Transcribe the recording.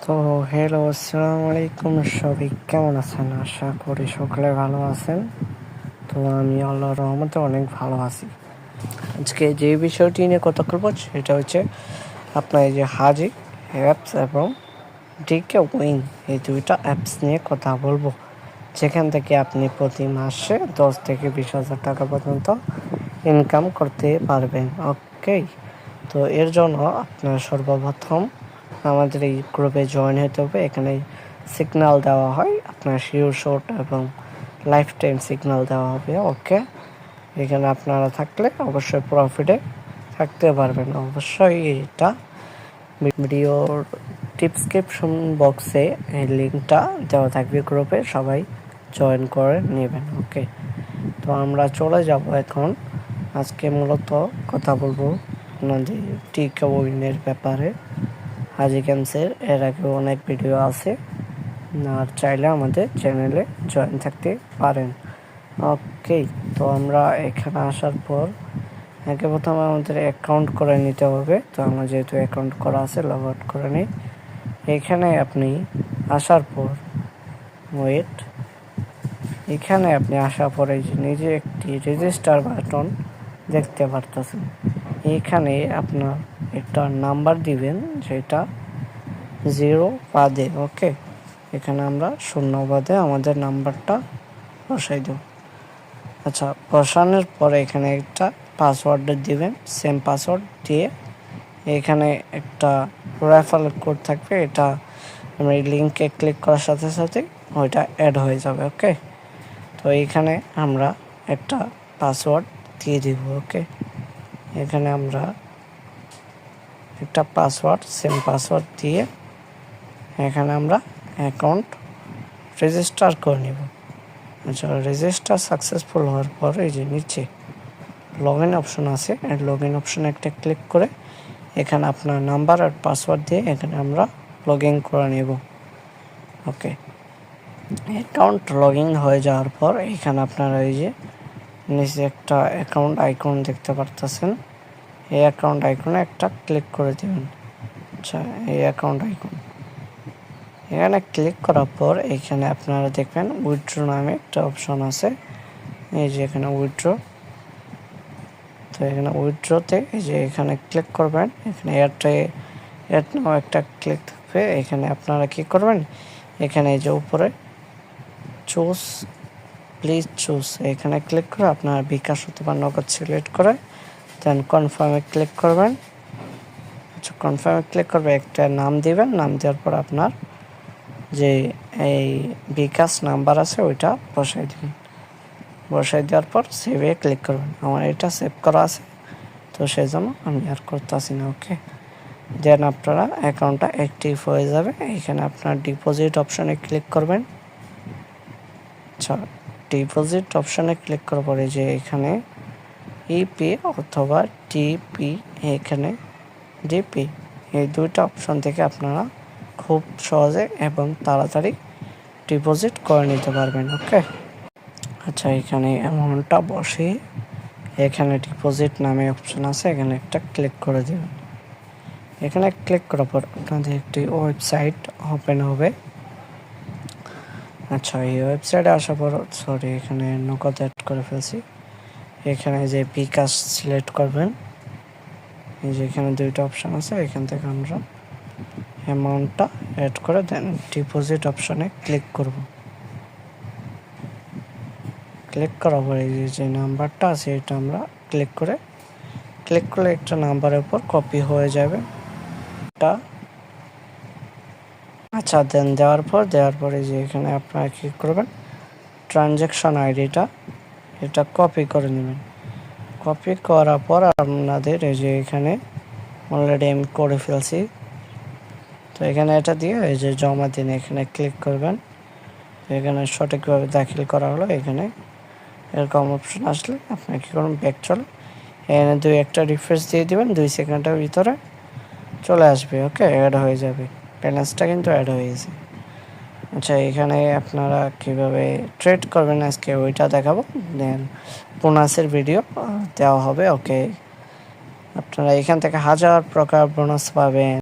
তো হ্যালো, আসসালামু আলাইকুম। সবাই কেমন আছেন? আশা করি সকলে ভালো আছেন। তো আমি আল্লাহর রহমতে অনেক ভালো আছি। আজকে যে বিষয়টি নিয়ে কথা বলবো সেটা হচ্ছে আপনার এই যে হাজি অ্যাপস এবং ডিকে উইং, এই দুইটা অ্যাপস নিয়ে কথা বলবো, যেখান থেকে আপনি প্রতি মাসে 10 থেকে 20,000 টাকা পর্যন্ত ইনকাম করতে পারবেন। ওকে, তো এর জন্য আপনার সর্বপ্রথম আমাদের এই গ্রুপে জয়েন হতে হবে। এখানে সিগন্যাল দেওয়া হয়, আপনার শিওর শর্ট এবং লাইফ টাইম সিগন্যাল দেওয়া হবে। ওকে, এখানে আপনারা থাকলে অবশ্যই প্রফিটে থাকতে পারবেন। অবশ্যই এটা ভিডিওর ডিসক্রিপশন বক্সে এই লিঙ্কটা দেওয়া থাকবে গ্রুপে, সবাই জয়েন করে নেবেন। ওকে, তো আমরা চলে যাব এখন। আজকে মূলত কথা বলবো আপনাদের টিকা উইনের ব্যাপারে। হাজি গেমসের এর আগে অনেক ভিডিও আছে, আর চাইলে আমাদের চ্যানেলে জয়েন থাকতে পারেন। ওকে, তো আমরা এখানে আসার পর আগে প্রথমে আমাদের অ্যাকাউন্ট করে নিতে হবে। তো আমরা যেহেতু অ্যাকাউন্ট করা আছে, লগ আউট করে নিই। এখানে আপনি আসার পর এখানে আপনি আসার পরে যে নিজে একটি রেজিস্টার বাটন দেখতে পারতেছেন। এখানে আপনার একটা নাম্বার দিবেন, যেটা 0 বাদে। ওকে, এখানে আমরা 0 বাদে আমাদের নাম্বারটা বসাই দেব। আচ্ছা, বসানোর পরে এখানে একটা পাসওয়ার্ড দিবেন, সেম পাসওয়ার্ড দিয়ে এখানে একটা রেফারেল কোড থাকবে, এটা আমরা এই লিঙ্কে ক্লিক করার সাথে সাথে ওইটা অ্যাড হয়ে যাবে। ওকে, তো এখানে আমরা একটা পাসওয়ার্ড দিয়ে দিব। ওকে, এখানে আমরা একটা পাসওয়ার্ড, সেম পাসওয়ার্ড দিয়ে এখানে আমরা অ্যাকাউন্ট রেজিস্টার করে নেব। আচ্ছা, রেজিস্টার সাকসেসফুল হওয়ার পর এই যে নিচে লগ ইন অপশন আছে, এই লগ ইন অপশনে একটা ক্লিক করে এখানে আপনার নাম্বার আর পাসওয়ার্ড দিয়ে এখানে আমরা লগ ইন করে নেব। ওকে, অ্যাকাউন্ট লগ ইন হয়ে যাওয়ার পর এখানে আপনারা এই যে নিচে একটা অ্যাকাউন্ট আইকন দেখতে পারতেছেন, এই অ্যাকাউন্ট আইকনে একটা ক্লিক করে দেবেন। আচ্ছা, এই অ্যাকাউন্ট আইকন এখানে ক্লিক করার পর এখানে আপনারা দেখবেন উইথড্র নামে একটা অপশন আছে, এই যে এখানে উইথড্র। তো এখানে উইথড্রতে এই যে এখানে ক্লিক করবেন, এখানে অ্যাড নাও একটা ক্লিক থাকবে। এখানে আপনারা কি করবেন, এখানে এই যে উপরে চুজ, প্লিজ চুজ, এখানে ক্লিক করে আপনার বিকাশ অথবা নগদ সিলেক্ট করে দেন কনফার্মে ক্লিক করবেন। আচ্ছা, কনফার্মে ক্লিক করবে, একটা নাম দিবেন, নাম দেওয়ার পর আপনার যে এই বিকাশ নাম্বার আছে ওইটা বসাই দিবেন। বসাই দেওয়ার পর সেভে ক্লিক করবেন। আমার এটা সেভ করা আছে, তো সেই জন্য আমি আর করতেছি না। ওকে, দেন আপনারা অ্যাকাউন্টটা অ্যাক্টিভ হয়ে যাবে। এখানে আপনার ডিপোজিট অপশানে ক্লিক করবেন। আচ্ছা, ডিপোজিট অপশানে ক্লিক করার পরে যে এখানে ইপি অথবা টিপি, এখানে ডিপি, এই দুইটা অপশান থেকে আপনারা খুব সহজে এবং তাড়াতাড়ি ডিপোজিট করে নিতে পারবেন। ওকে, আচ্ছা, এখানে অ্যামাউন্টটা বসে এখানে ডিপোজিট নামে অপশান আছে, এখানে একটা ক্লিক করে দেবেন। এখানে ক্লিক করার পর আপনাদের একটি ওয়েবসাইট ওপেন হবে। আচ্ছা, এই ওয়েবসাইটে আসার পর এখানে নগদ অ্যাড করে ফেলছি। এখানে যে বিকাশ সিলেক্ট করবেন, এই যে এখানে দুইটা অপশান আছে, এখান থেকে আমরা অ্যামাউন্টটা অ্যাড করে দেন ডিপোজিট অপশানে ক্লিক করব। ক্লিক করার পরে এই যে নাম্বারটা আছে এটা আমরা ক্লিক করলে একটা নাম্বারের উপর কপি হয়ে যাবে এটা। আচ্ছা, দেন দেওয়ার পরে যে এখানে আপনারা কী করবেন, ট্রানজ্যাকশন আইডিটা এটা কপি করে নেবেন। কপি করার পর আপনাদের এই যে এখানে অলরেডি আমি করে ফেলছি, তো এখানে এটা দিয়ে এই যে জমা দিন এখানে ক্লিক করবেন। এখানে সঠিকভাবে দাখিল করা হলো। এখানে এরকম অপশন আসলে আপনার কী করবেন, ব্যাক চলে এখানে একটা রিফ্রেশ দিয়ে দেবেন, 2 সেকেন্ডের ভিতরে চলে আসবে। ওকে, অ্যাড হয়ে যাবে, ব্যালেন্সটা কিন্তু অ্যাড হয়ে গেছে। আচ্ছা, এখানে আপনারা কীভাবে ট্রেড করবেন আজকে ওইটা দেখাবো, দেন বোনাসের ভিডিও দেওয়া হবে। ওকে, আপনারা এখান থেকে 1000 প্রকার বোনাস পাবেন।